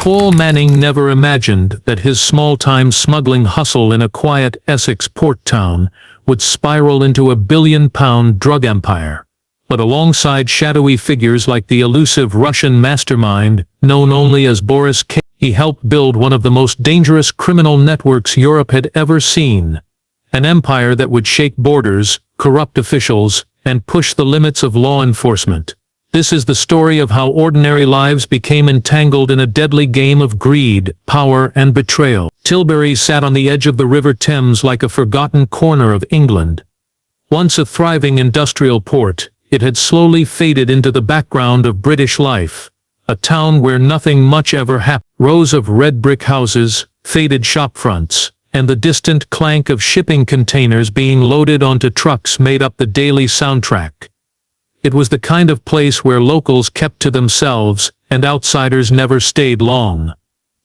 Paul Manning never imagined that his small-time smuggling hustle in a quiet Essex port town would spiral into a billion-pound drug empire. But alongside shadowy figures like the elusive Russian mastermind, known only as Boris K., he helped build one of the most dangerous criminal networks Europe had ever seen. An empire that would shake borders, corrupt officials, and push the limits of law enforcement. This is the story of how ordinary lives became entangled in a deadly game of greed, power, and betrayal. Tilbury sat on the edge of the River Thames like a forgotten corner of England. Once a thriving industrial port, it had slowly faded into the background of British life. A town where nothing much ever happened. Rows of red brick houses, faded shopfronts, and the distant clank of shipping containers being loaded onto trucks made up the daily soundtrack. It was the kind of place where locals kept to themselves, and outsiders never stayed long.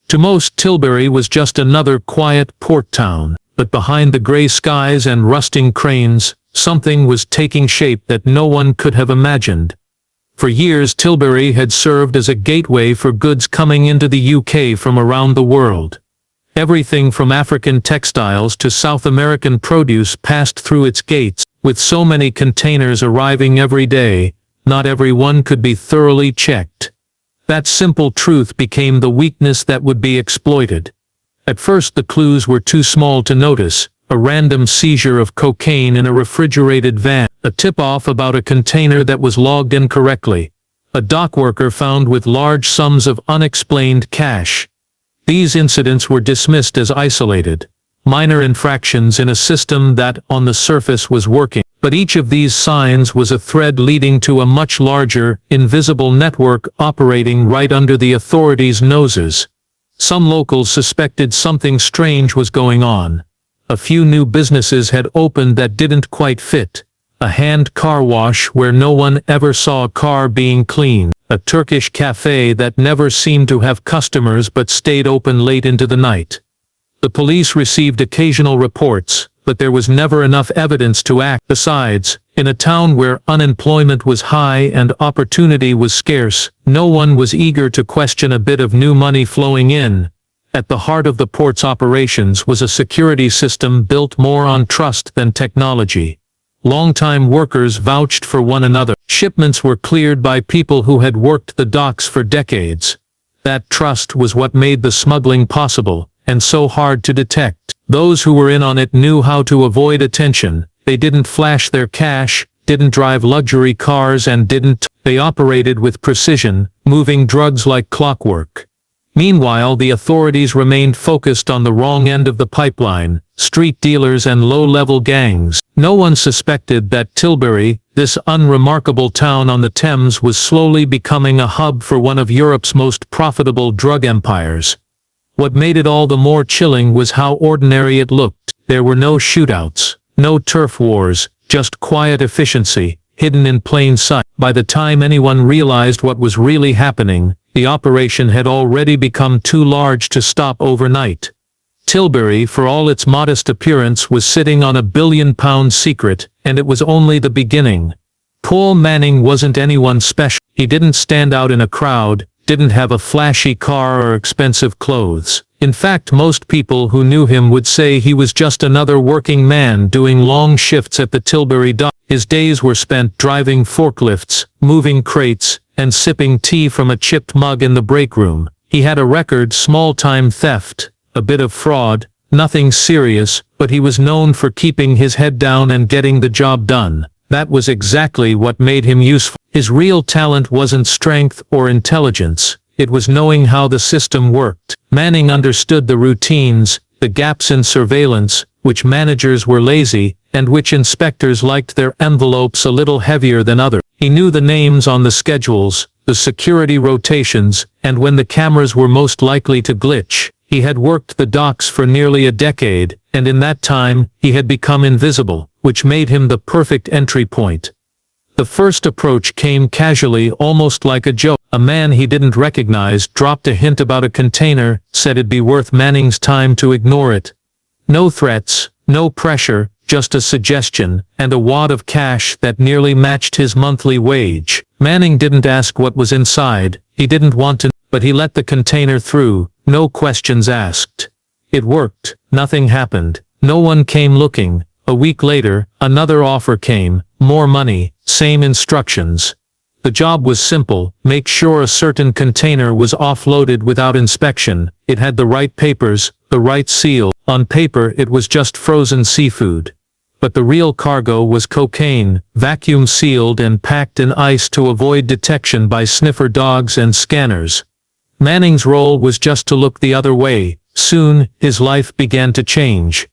To most, Tilbury was just another quiet port town, but behind the gray skies and rusting cranes, something was taking shape that no one could have imagined. For years, Tilbury had served as a gateway for goods coming into the UK from around the world. Everything from African textiles to South American produce passed through its gates. With so many containers arriving every day, not every one could be thoroughly checked. That simple truth became the weakness that would be exploited. At first the clues were too small to notice: a random seizure of cocaine in a refrigerated van, a tip-off about a container that was logged incorrectly, a dock worker found with large sums of unexplained cash. These incidents were dismissed as isolated, minor infractions in a system that, on the surface, was working. But each of these signs was a thread leading to a much larger, invisible network operating right under the authorities' noses. Some locals suspected something strange was going on. A few new businesses had opened that didn't quite fit. A hand car wash where no one ever saw a car being cleaned. A Turkish cafe that never seemed to have customers but stayed open late into the night. The police received occasional reports, but there was never enough evidence to act. Besides, in a town where unemployment was high and opportunity was scarce, no one was eager to question a bit of new money flowing in. At the heart of the port's operations was a security system built more on trust than technology. Longtime workers vouched for one another. Shipments were cleared by people who had worked the docks for decades. That trust was what made the smuggling possible, and so hard to detect. Those who were in on it knew how to avoid attention. They didn't flash their cash, didn't drive luxury cars, and they operated with precision, moving drugs like clockwork. Meanwhile, the authorities remained focused on the wrong end of the pipeline: street dealers and low-level gangs. No one suspected that Tilbury, this unremarkable town on the Thames, was slowly becoming a hub for one of Europe's most profitable drug empires. What made it all the more chilling was how ordinary it looked. There were no shootouts, no turf wars, just quiet efficiency, hidden in plain sight. By the time anyone realized what was really happening, the operation had already become too large to stop overnight. Tilbury, for all its modest appearance, was sitting on a billion-pound secret, and it was only the beginning. Paul Manning wasn't anyone special. He didn't stand out in a crowd, didn't have a flashy car or expensive clothes. In fact, most people who knew him would say he was just another working man doing long shifts at the Tilbury dock. His days were spent driving forklifts, moving crates, and sipping tea from a chipped mug in the break room. He had a record: small-time theft, a bit of fraud, nothing serious, but he was known for keeping his head down and getting the job done. That was exactly what made him useful. His real talent wasn't strength or intelligence, it was knowing how the system worked. Manning understood the routines, the gaps in surveillance, which managers were lazy, and which inspectors liked their envelopes a little heavier than others. He knew the names on the schedules, the security rotations, and when the cameras were most likely to glitch. He had worked the docks for nearly a decade, and in that time, he had become invisible, which made him the perfect entry point. The first approach came casually, almost like a joke. A man he didn't recognize dropped a hint about a container, said it'd be worth Manning's time to ignore it. No threats, no pressure, just a suggestion, and a wad of cash that nearly matched his monthly wage. Manning didn't ask what was inside. He didn't want to. but he let the container through, no questions asked. It worked. Nothing happened. No one came looking. A week later, another offer came, more money, same instructions. The job was simple: make sure a certain container was offloaded without inspection. It had the right papers, the right seal. On paper it was just frozen seafood. But the real cargo was cocaine, vacuum sealed and packed in ice to avoid detection by sniffer dogs and scanners. Manning's role was just to look the other way. Soon, his life began to change.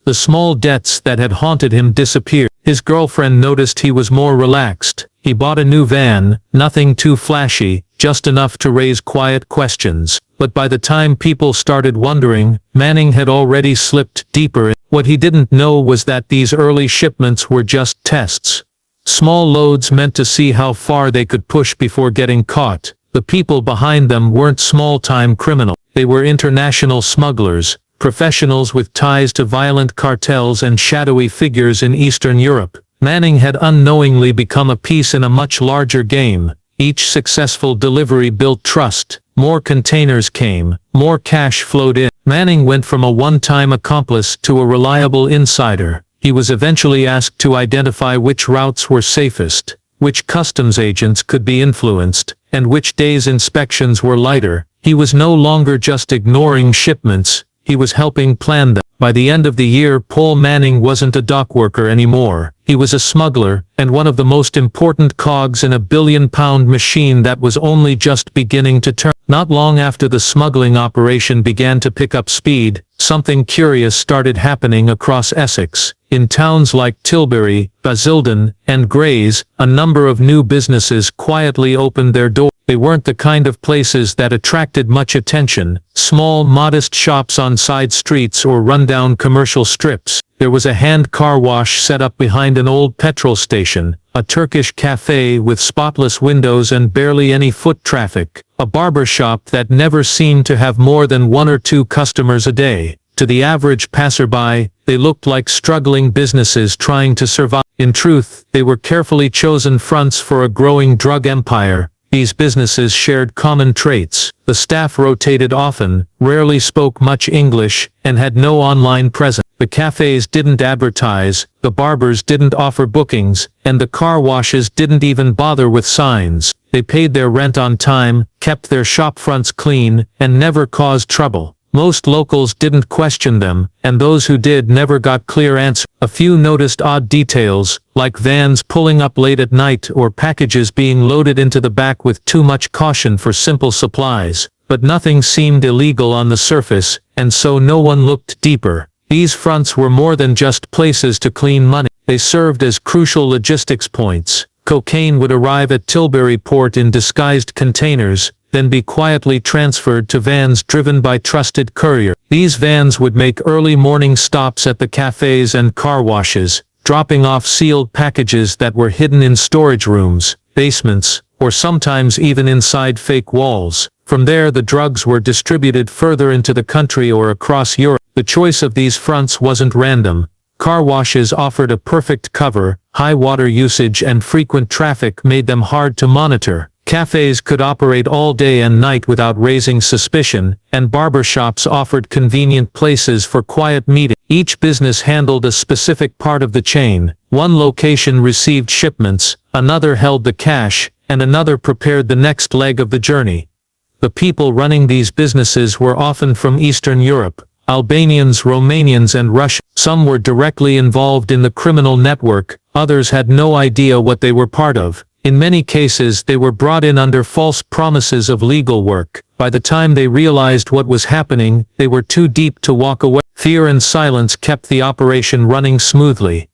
The small debts that had haunted him disappeared. His girlfriend noticed he was more relaxed. He bought a new van, nothing too flashy, just enough to raise quiet questions. But by the time people started wondering, Manning had already slipped deeper. What he didn't know was that these early shipments were just tests. Small loads meant to see how far they could push before getting caught. The people behind them weren't small-time criminals. They were international smugglers, professionals with ties to violent cartels and shadowy figures in Eastern Europe. Manning had unknowingly become a piece in a much larger game. Each successful delivery built trust. More containers came, more cash flowed in. Manning went from a one-time accomplice to a reliable insider. He was eventually asked to identify which routes were safest, which customs agents could be influenced, and which days inspections were lighter. He was no longer just ignoring shipments, he was helping plan them. By the end of the year, Paul Manning wasn't a dock worker anymore. He was a smuggler, and one of the most important cogs in a billion-pound machine that was only just beginning to turn. Not long after the smuggling operation began to pick up speed, something curious started happening across Essex. In towns like Tilbury, Basildon, and Grays, a number of new businesses quietly opened their doors. They weren't the kind of places that attracted much attention, small, modest shops on side streets or rundown commercial strips. There was a hand car wash set up behind an old petrol station, a Turkish cafe with spotless windows and barely any foot traffic, a barber shop that never seemed to have more than one or two customers a day. To the average passerby, they looked like struggling businesses trying to survive. In truth, they were carefully chosen fronts for a growing drug empire. These businesses shared common traits. The staff rotated often, rarely spoke much English, and had no online presence. The cafes didn't advertise, the barbers didn't offer bookings, and the car washes didn't even bother with signs. They paid their rent on time, kept their shop fronts clean, and never caused trouble. Most locals didn't question them, and those who did never got clear answers. A few noticed odd details, like vans pulling up late at night or packages being loaded into the back with too much caution for simple supplies. But nothing seemed illegal on the surface, and so no one looked deeper. These fronts were more than just places to clean money. They served as crucial logistics points. Cocaine would arrive at Tilbury port in disguised containers, then be quietly transferred to vans driven by trusted couriers. These vans would make early morning stops at the cafes and car washes, dropping off sealed packages that were hidden in storage rooms, basements, or sometimes even inside fake walls. From there, the drugs were distributed further into the country or across Europe. The choice of these fronts wasn't random. Car washes offered a perfect cover. High water usage and frequent traffic made them hard to monitor. Cafes could operate all day and night without raising suspicion, and barber shops offered convenient places for quiet meetings. Each business handled a specific part of the chain. One location received shipments, another held the cash, and another prepared the next leg of the journey. The people running these businesses were often from Eastern Europe, Albanians, Romanians, and Russians. Some were directly involved in the criminal network, others had no idea what they were part of. In many cases, they were brought in under false promises of legal work. By the time they realized what was happening, they were too deep to walk away. Fear and silence kept the operation running smoothly.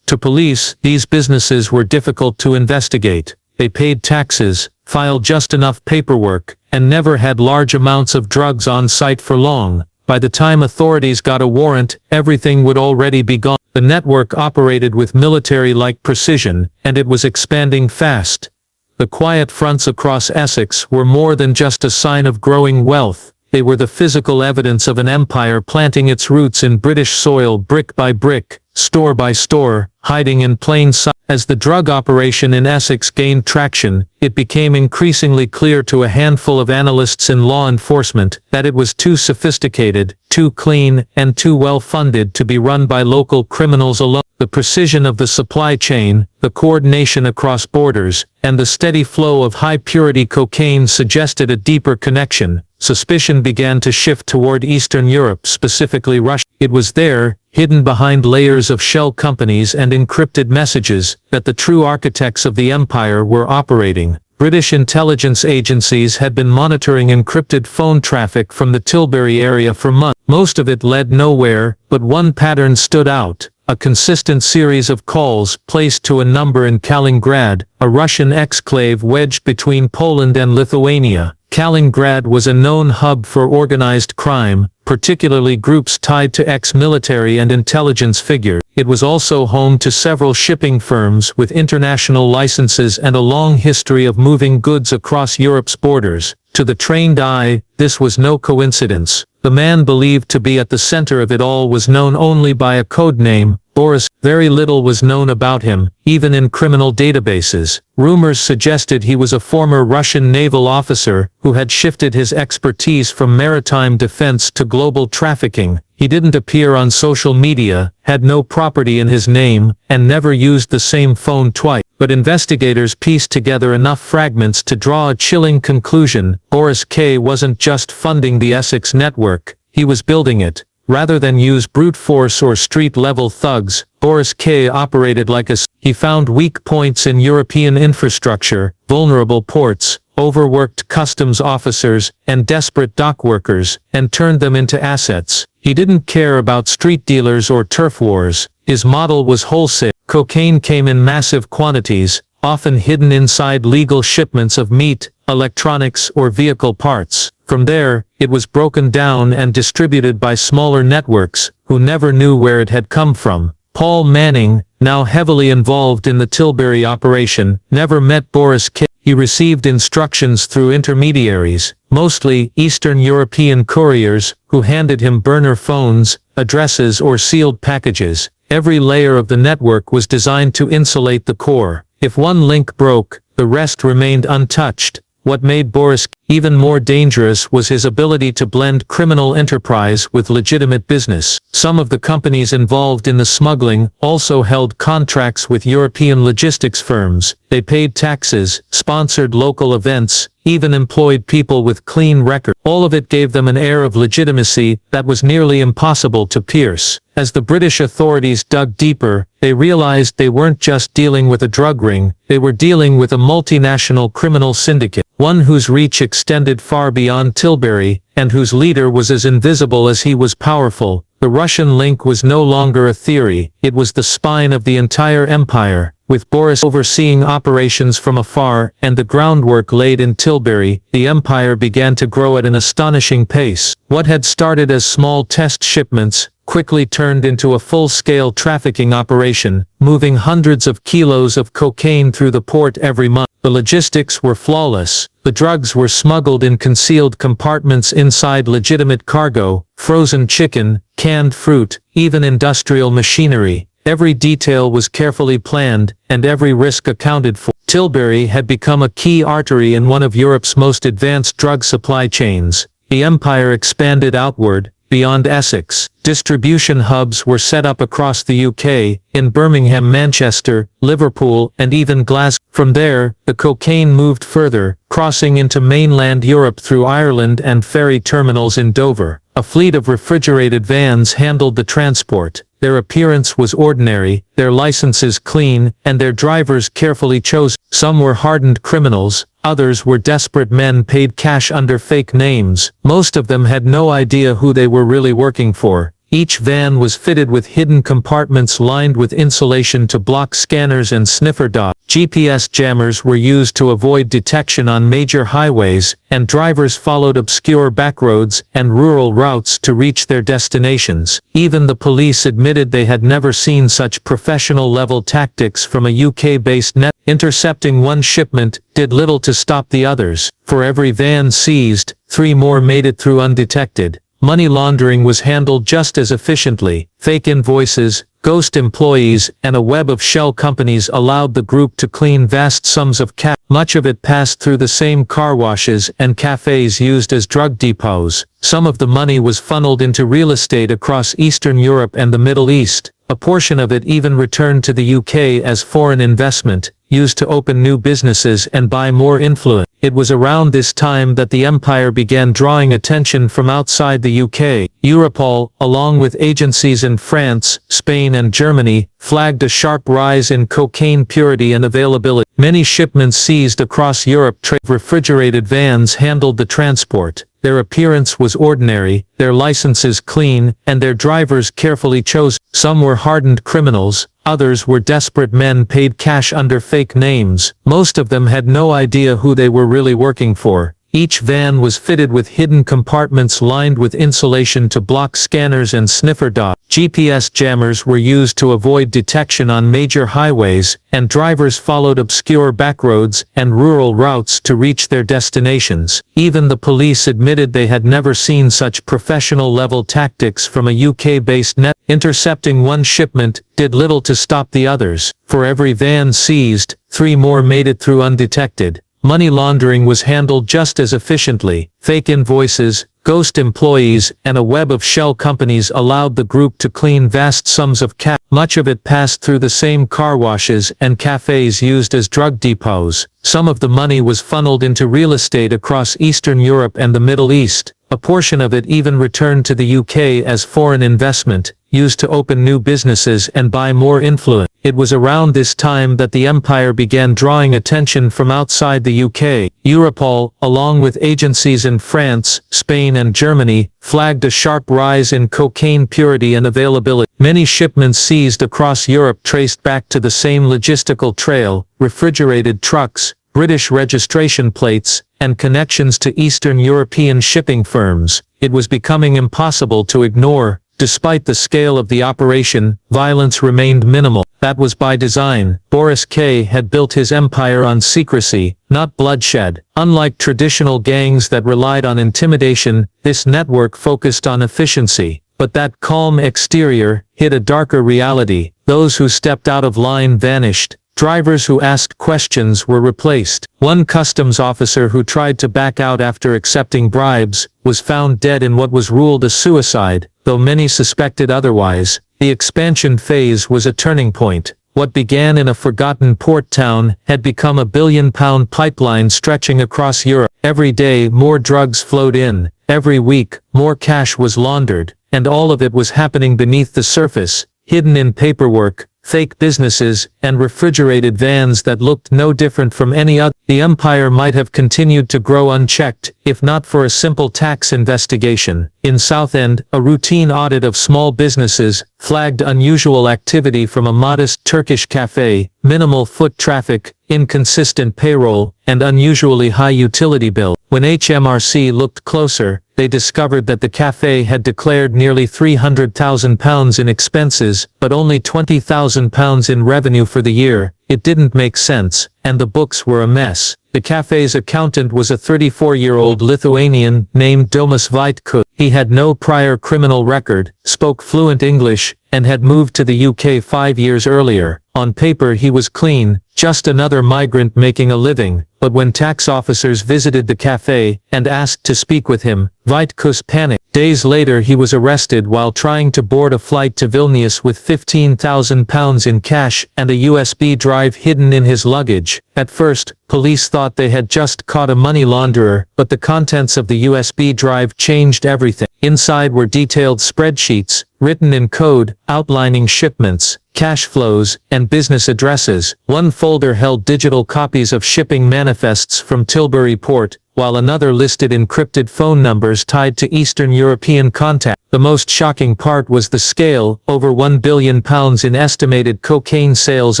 To police, these businesses were difficult to investigate. They paid taxes, filed just enough paperwork, and never had large amounts of drugs on site for long. By the time authorities got a warrant, everything would already be gone. The network operated with military-like precision, and it was expanding fast. The quiet fronts across Essex were more than just a sign of growing wealth. They were the physical evidence of an empire planting its roots in British soil brick by brick, store by store, hiding in plain sight. As the drug operation in Essex gained traction, it became increasingly clear to a handful of analysts in law enforcement that it was too sophisticated, too clean, and too well-funded to be run by local criminals alone. The precision of the supply chain, the coordination across borders, and the steady flow of high-purity cocaine suggested a deeper connection. Suspicion began to shift toward Eastern Europe, specifically Russia. It was there, hidden behind layers of shell companies and encrypted messages, that the true architects of the empire were operating. British intelligence agencies had been monitoring encrypted phone traffic from the Tilbury area for months. Most of it led nowhere, but one pattern stood out. A consistent series of calls placed to a number in Kaliningrad, a Russian exclave wedged between Poland and Lithuania. Kaliningrad was a known hub for organized crime, particularly groups tied to ex-military and intelligence figures. It was also home to several shipping firms with international licenses and a long history of moving goods across Europe's borders. To the trained eye, this was no coincidence. The man believed to be at the center of it all was known only by a code name, Boris. Very little was known about him, even in criminal databases. Rumors suggested he was a former Russian naval officer who had shifted his expertise from maritime defense to global trafficking. He didn't appear on social media, had no property in his name, and never used the same phone twice. But investigators pieced together enough fragments to draw a chilling conclusion. Boris K. wasn't just funding the Essex network, he was building it. Rather than use brute force or street-level thugs, Boris K. operated like a... He found weak points in European infrastructure, vulnerable ports, overworked customs officers, and desperate dock workers, and turned them into assets. He didn't care about street dealers or turf wars. His model was wholesale. Cocaine came in massive quantities, often hidden inside legal shipments of meat, electronics, or vehicle parts. From there, it was broken down and distributed by smaller networks, who never knew where it had come from. Paul Manning, now heavily involved in the Tilbury operation, never met Boris K. He received instructions through intermediaries, mostly Eastern European couriers, who handed him burner phones, addresses, or sealed packages. Every layer of the network was designed to insulate the core. If one link broke, the rest remained untouched. What made Boris even more dangerous was his ability to blend criminal enterprise with legitimate business. Some of the companies involved in the smuggling also held contracts with European logistics firms. They paid taxes, sponsored local events, even employed people with clean records. All of it gave them an air of legitimacy that was nearly impossible to pierce. As the British authorities dug deeper, they realized they weren't just dealing with a drug ring, they were dealing with a multinational criminal syndicate, one whose reach extended far beyond Tilbury, and whose leader was as invisible as he was powerful. The Russian link was no longer a theory, it was the spine of the entire empire. With Boris overseeing operations from afar and the groundwork laid in Tilbury, the empire began to grow at an astonishing pace. What had started as small test shipments quickly turned into a full-scale trafficking operation, moving hundreds of kilos of cocaine through the port every month. The logistics were flawless. The drugs were smuggled in concealed compartments inside legitimate cargo, frozen chicken, canned fruit, even industrial machinery. Every detail was carefully planned, and every risk accounted for. Tilbury had become a key artery in one of Europe's most advanced drug supply chains. The empire expanded outward, beyond Essex. Distribution hubs were set up across the UK, in Birmingham, Manchester, Liverpool, and even Glasgow. From there, the cocaine moved further, crossing into mainland Europe through Ireland and ferry terminals in Dover. A fleet of refrigerated vans handled the transport. Their appearance was ordinary, their licenses clean, and their drivers carefully chosen. Some were hardened criminals, others were desperate men paid cash under fake names. Most of them had no idea who they were really working for. Each van was fitted with hidden compartments lined with insulation to block scanners and sniffer dogs. GPS jammers were used to avoid detection on major highways, and drivers followed obscure backroads and rural routes to reach their destinations. Even the police admitted they had never seen such professional-level tactics from a UK-based net. Intercepting one shipment did little to stop the others. For every van seized, 3 more made it through undetected. money laundering was handled just as efficiently. Fake invoices, ghost employees, and a web of shell companies allowed the group to clean vast sums of cash. Much of it passed through the same car washes and cafes used as drug depots. Some of the money was funneled into real estate across Eastern Europe and the Middle East. A portion of it even returned to the UK as foreign investment, used to open new businesses and buy more influence. It was around this time that the empire began drawing attention from outside the UK. Europol, along with agencies in France, Spain and Germany, flagged a sharp rise in cocaine purity and availability. Many shipments seized across Europe. Refrigerated vans handled the transport. Their appearance was ordinary, their licenses clean, and their drivers carefully chosen. Some were hardened criminals, others were desperate men paid cash under fake names. Most of them had no idea who they were really working for. Each van was fitted with hidden compartments lined with insulation to block scanners and sniffer dogs. GPS jammers were used to avoid detection on major highways, and drivers followed obscure backroads and rural routes to reach their destinations. Even the police admitted they had never seen such professional-level tactics from a UK-based net. Intercepting one shipment did little to stop the others. For every van seized, 3 more made it through undetected. Money laundering was handled just as efficiently. Fake invoices, ghost employees, and a web of shell companies allowed the group to clean vast sums of cash. Much of it passed through the same car washes and cafes used as drug depots. Some of the money was funneled into real estate across Eastern Europe and the Middle East. A portion of it even returned to the UK as foreign investment, used to open new businesses and buy more influence. It was around this time that the empire began drawing attention from outside the UK. Europol, along with agencies in France, Spain and Germany, flagged a sharp rise in cocaine purity and availability. Many shipments seized across Europe traced back to the same logistical trail: refrigerated trucks, British registration plates, and connections to Eastern European shipping firms. It was becoming impossible to ignore. Despite the scale of the operation, violence remained minimal. That was by design. Boris K. had built his empire on secrecy, not bloodshed. Unlike traditional gangs that relied on intimidation, this network focused on efficiency. But that calm exterior hid a darker reality. Those who stepped out of line vanished. Drivers who asked questions were replaced. One customs officer who tried to back out after accepting bribes was found dead in what was ruled a suicide, though many suspected otherwise. The expansion phase was a turning point. What began in a forgotten port town had become a billion-pound pipeline stretching across Europe. Every day more drugs flowed in. Every week more cash was laundered, and all of it was happening beneath the surface, hidden in paperwork, fake businesses, and refrigerated vans that looked no different from any other. The empire might have continued to grow unchecked, if not for a simple tax investigation. In Southend, a routine audit of small businesses flagged unusual activity from a modest Turkish cafe, minimal foot traffic, inconsistent payroll, and unusually high utility bill. When HMRC looked closer, they discovered that the cafe had declared nearly £300,000 in expenses, but only £20,000 in revenue for the year. It didn't make sense, and the books were a mess. The cafe's accountant was a 34-year-old Lithuanian named Dominic Ashford. He had no prior criminal record, spoke fluent English, and had moved to the UK 5 years earlier. On paper he was clean, just another migrant making a living, but when tax officers visited the cafe and asked to speak with him, Vaitkos panicked. Days later he was arrested while trying to board a flight to Vilnius with £15,000 in cash and a USB drive hidden in his luggage. At first, police thought they had just caught a money launderer, but the contents of the USB drive changed everything. Inside were detailed spreadsheets, written in code, outlining shipments, cash flows, and business addresses. One folder held digital copies of shipping manifests from Tilbury port, while another listed encrypted phone numbers tied to Eastern European contacts. The most shocking part was the scale: over £1 billion in estimated cocaine sales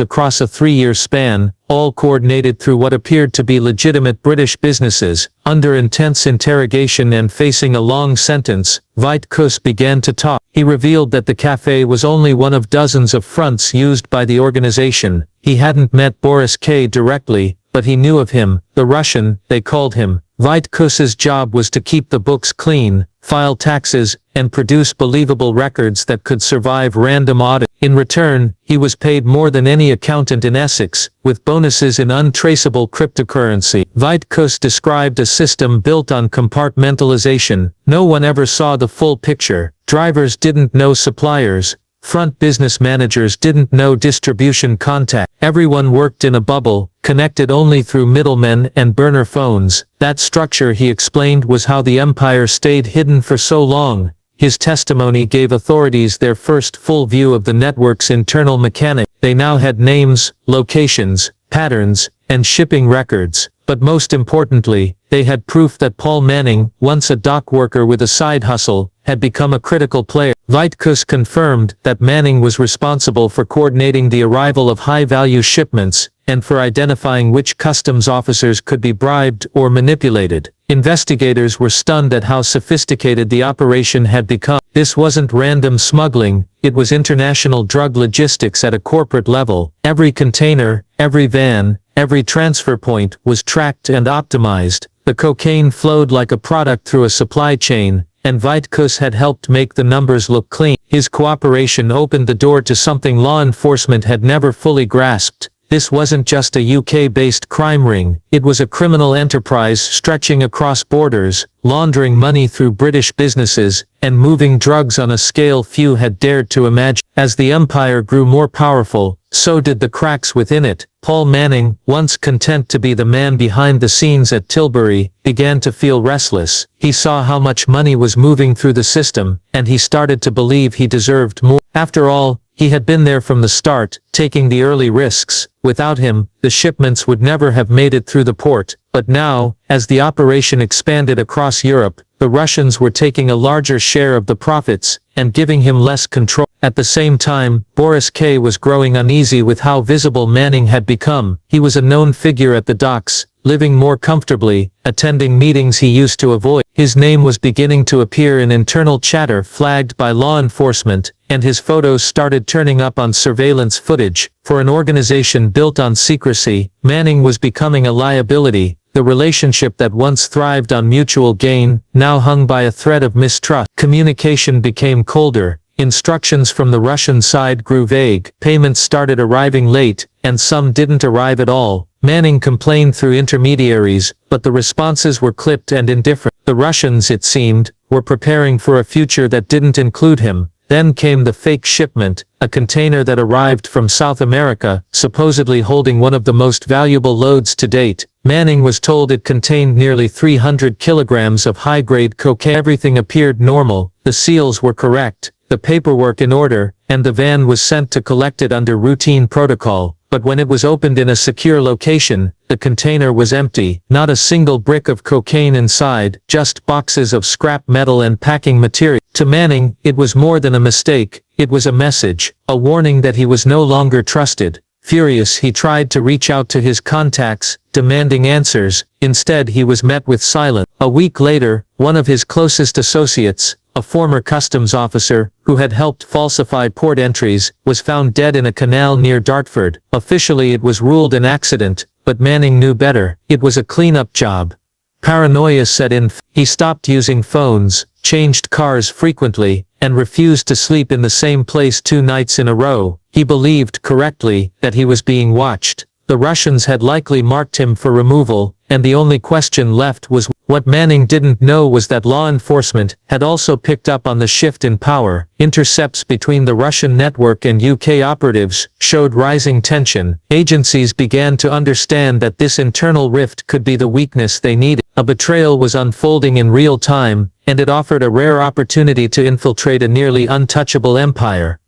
across a 3-year span, all coordinated through what appeared to be legitimate British businesses. Under intense interrogation and facing a long sentence, Vaitkos began to talk. He revealed that the cafe was only one of dozens of fronts used by the organization. He hadn't met Boris K. directly, but he knew of him, the Russian, they called him. Vitkus's job was to keep the books clean, file taxes, and produce believable records that could survive random audit. In return, he was paid more than any accountant in Essex, with bonuses in untraceable cryptocurrency. Vitkus described a system built on compartmentalization. No one ever saw the full picture. Drivers didn't know suppliers. Front business managers didn't know distribution contact. Everyone worked in a bubble, connected only through middlemen and burner phones. That structure, he explained, was how the empire stayed hidden for so long. His testimony gave authorities their first full view of the network's internal mechanics. They now had names, locations, patterns, and shipping records. But most importantly, they had proof that Paul Manning, once a dock worker with a side hustle, had become a critical player. Vitkus confirmed that Manning was responsible for coordinating the arrival of high-value shipments, and for identifying which customs officers could be bribed or manipulated. Investigators were stunned at how sophisticated the operation had become. This wasn't random smuggling, it was international drug logistics at a corporate level. Every container, every van, every transfer point was tracked and optimized. The cocaine flowed like a product through a supply chain, and Vitkus had helped make the numbers look clean. His cooperation opened the door to something law enforcement had never fully grasped. This wasn't just a UK-based crime ring, it was a criminal enterprise stretching across borders, laundering money through British businesses, and moving drugs on a scale few had dared to imagine. As the empire grew more powerful, so did the cracks within it. Paul Manning, once content to be the man behind the scenes at Tilbury, began to feel restless. He saw how much money was moving through the system, and he started to believe he deserved more. After all, he had been there from the start, taking the early risks. Without him, the shipments would never have made it through the port. But now, as the operation expanded across Europe, the Russians were taking a larger share of the profits, and giving him less control. At the same time, Boris K. was growing uneasy with how visible Manning had become. He was a known figure at the docks, living more comfortably, attending meetings he used to avoid. His name was beginning to appear in internal chatter flagged by law enforcement, and his photos started turning up on surveillance footage. For an organization built on secrecy, Manning was becoming a liability. The relationship that once thrived on mutual gain, now hung by a thread of mistrust. Communication became colder. Instructions from the Russian side grew vague. Payments started arriving late, and some didn't arrive at all. Manning complained through intermediaries, but the responses were clipped and indifferent. The Russians, it seemed, were preparing for a future that didn't include him. Then came the fake shipment, a container that arrived from South America, supposedly holding one of the most valuable loads to date. Manning was told it contained nearly 300 kilograms of high-grade cocaine. Everything appeared normal, the seals were correct, the paperwork in order, and the van was sent to collect it under routine protocol. But when it was opened in a secure location, the container was empty. Not a single brick of cocaine inside, just boxes of scrap metal and packing material. To Manning, it was more than a mistake, it was a message, a warning that he was no longer trusted. Furious, he tried to reach out to his contacts, demanding answers. Instead, he was met with silence. A week later, one of his closest associates, a former customs officer, who had helped falsify port entries, was found dead in a canal near Dartford. Officially it was ruled an accident, but Manning knew better. It was a cleanup job. Paranoia set in. He stopped using phones, changed cars frequently, and refused to sleep in the same place 2 nights in a row. He believed, correctly, that he was being watched. The Russians had likely marked him for removal, and the only question left was what Manning didn't know was that law enforcement had also picked up on the shift in power. Intercepts between the Russian network and UK operatives showed rising tension. Agencies began to understand that this internal rift could be the weakness they needed. A betrayal was unfolding in real time, and it offered a rare opportunity to infiltrate a nearly untouchable empire.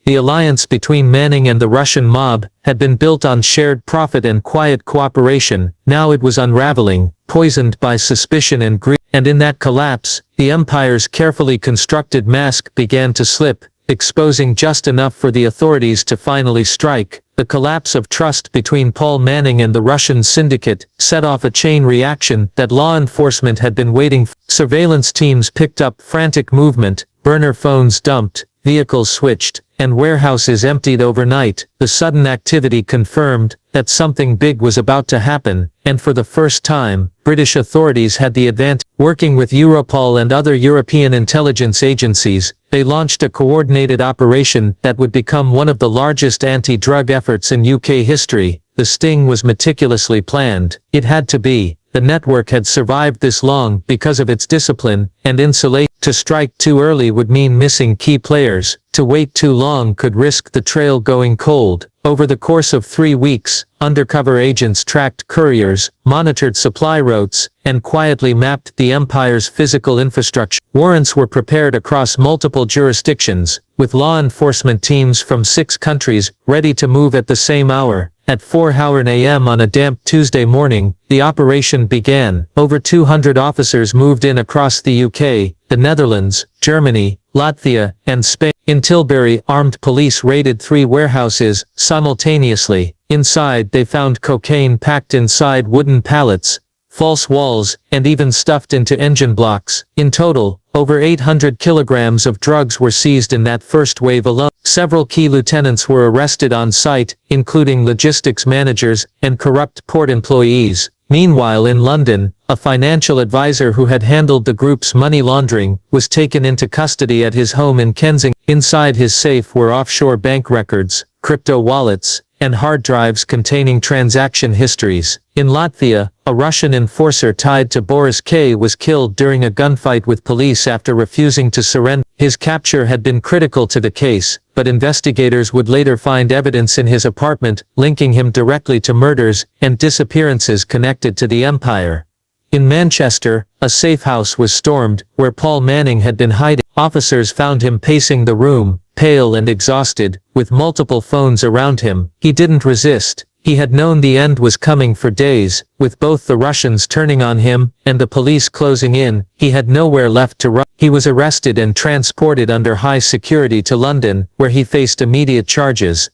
The alliance between Manning and the Russian mob had been built on shared profit and quiet cooperation. Now it was unraveling, poisoned by suspicion and greed. And in that collapse, the empire's carefully constructed mask began to slip, exposing just enough for the authorities to finally strike. The collapse of trust between Paul Manning and the Russian syndicate set off a chain reaction that law enforcement had been waiting for. Surveillance teams picked up frantic movement, burner phones dumped, vehicles switched, and warehouses emptied overnight. The sudden activity confirmed that something big was about to happen, and for the first time, British authorities had the advantage. Working with Europol and other European intelligence agencies, they launched a coordinated operation that would become one of the largest anti-drug efforts in UK history. The sting was meticulously planned. It had to be. The network had survived this long because of its discipline and insulation. To strike too early would mean missing key players. To wait too long could risk the trail going cold. Over the course of 3 weeks, undercover agents tracked couriers, monitored supply routes, and quietly mapped the empire's physical infrastructure. Warrants were prepared across multiple jurisdictions, with law enforcement teams from 6 countries ready to move at the same hour. At 4 a.m. on a damp Tuesday morning, the operation began. Over 200 officers moved in across the UK, the Netherlands, Germany, Latvia, and Spain. In Tilbury, armed police raided 3 warehouses simultaneously. Inside they found cocaine packed inside wooden pallets, false walls, and even stuffed into engine blocks. In total, over 800 kilograms of drugs were seized in that first wave alone. Several key lieutenants were arrested on site, including logistics managers and corrupt port employees. Meanwhile in London, a financial advisor who had handled the group's money laundering was taken into custody at his home in Kensington. Inside his safe were offshore bank records, crypto wallets, and hard drives containing transaction histories. In Latvia, a Russian enforcer tied to Boris K. was killed during a gunfight with police after refusing to surrender. His capture had been critical to the case, but investigators would later find evidence in his apartment linking him directly to murders and disappearances connected to the empire. In Manchester, a safe house was stormed, where Paul Manning had been hiding. Officers found him pacing the room, pale and exhausted, with multiple phones around him. He didn't resist. He had known the end was coming for days, with both the Russians turning on him and the police closing in. He had nowhere left to run. He was arrested and transported under high security to London, where he faced immediate charges.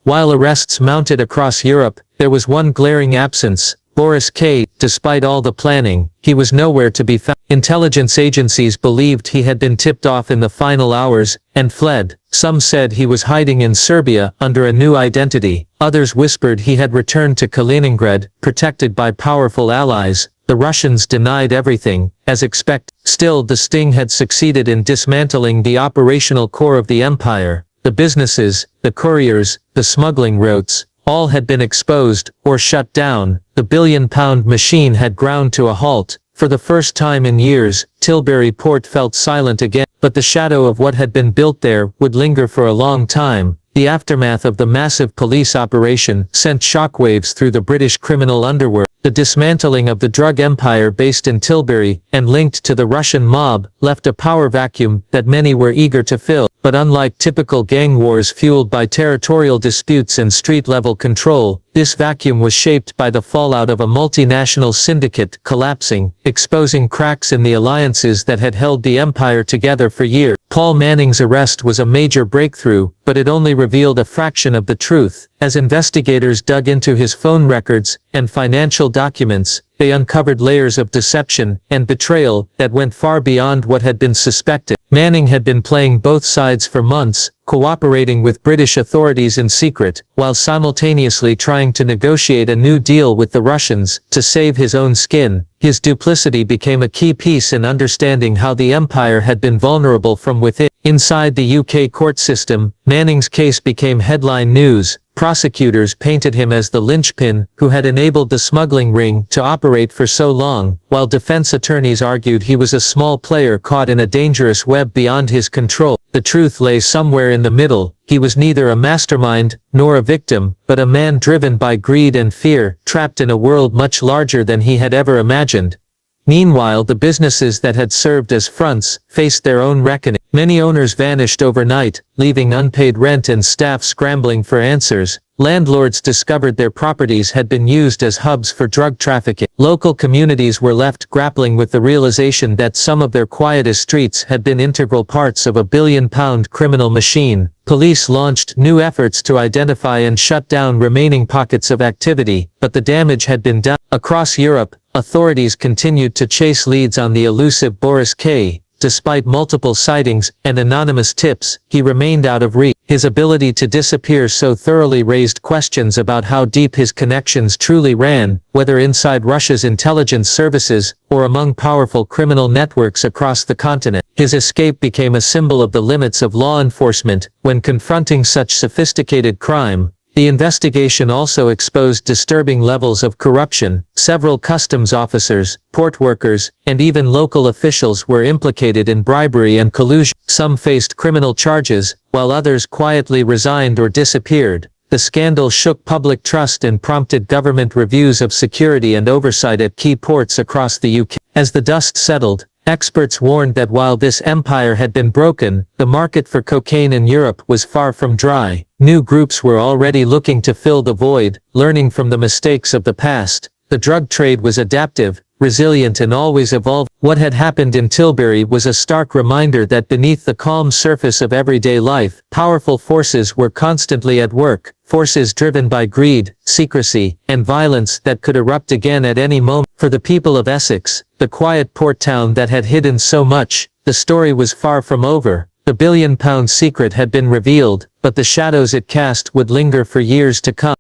While arrests mounted across Europe, there was one glaring absence. Boris K. Despite all the planning, he was nowhere to be found. Intelligence agencies believed he had been tipped off in the final hours and fled. Some said he was hiding in Serbia under a new identity. Others whispered he had returned to Kaliningrad, protected by powerful allies. The Russians denied everything, as expected. Still, the sting had succeeded in dismantling the operational core of the empire. The businesses, the couriers, the smuggling routes, all had been exposed or shut down. The billion-pound machine had ground to a halt. For the first time in years, Tilbury port felt silent again, but the shadow of what had been built there would linger for a long time. The aftermath of the massive police operation sent shockwaves through the British criminal underworld. The dismantling of the drug empire based in Tilbury and linked to the Russian mob left a power vacuum that many were eager to fill. But unlike typical gang wars fueled by territorial disputes and street-level control, this vacuum was shaped by the fallout of a multinational syndicate collapsing, exposing cracks in the alliances that had held the empire together for years. Paul Manning's arrest was a major breakthrough, but it only revealed a fraction of the truth. As investigators dug into his phone records and financial documents, they uncovered layers of deception and betrayal that went far beyond what had been suspected. Manning had been playing both sides for months, cooperating with British authorities in secret, while simultaneously trying to negotiate a new deal with the Russians to save his own skin. His duplicity became a key piece in understanding how the empire had been vulnerable from within. Inside the UK court system, Manning's case became headline news. Prosecutors painted him as the linchpin who had enabled the smuggling ring to operate for so long, while defense attorneys argued he was a small player caught in a dangerous web beyond his control. The truth lay somewhere in the middle. He was neither a mastermind nor a victim, but a man driven by greed and fear, trapped in a world much larger than he had ever imagined. Meanwhile, the businesses that had served as fronts faced their own reckoning. Many owners vanished overnight, leaving unpaid rent and staff scrambling for answers. Landlords discovered their properties had been used as hubs for drug trafficking. Local communities were left grappling with the realization that some of their quietest streets had been integral parts of a billion-pound criminal machine. Police launched new efforts to identify and shut down remaining pockets of activity, but the damage had been done. Across Europe, authorities continued to chase leads on the elusive Boris K. Despite multiple sightings and anonymous tips, he remained out of reach. His ability to disappear so thoroughly raised questions about how deep his connections truly ran, whether inside Russia's intelligence services, or among powerful criminal networks across the continent. His escape became a symbol of the limits of law enforcement when confronting such sophisticated crime. The investigation also exposed disturbing levels of corruption. Several customs officers, port workers, and even local officials were implicated in bribery and collusion. Some faced criminal charges, while others quietly resigned or disappeared. The scandal shook public trust and prompted government reviews of security and oversight at key ports across the UK. As the dust settled, experts warned that while this empire had been broken, the market for cocaine in Europe was far from dry. New groups were already looking to fill the void, learning from the mistakes of the past. The drug trade was adaptive, resilient, and always evolving. What had happened in Tilbury was a stark reminder that beneath the calm surface of everyday life, powerful forces were constantly at work, forces driven by greed, secrecy, and violence that could erupt again at any moment. For the people of Essex, the quiet port town that had hidden so much, the story was far from over. The billion-pound secret had been revealed, but the shadows it cast would linger for years to come.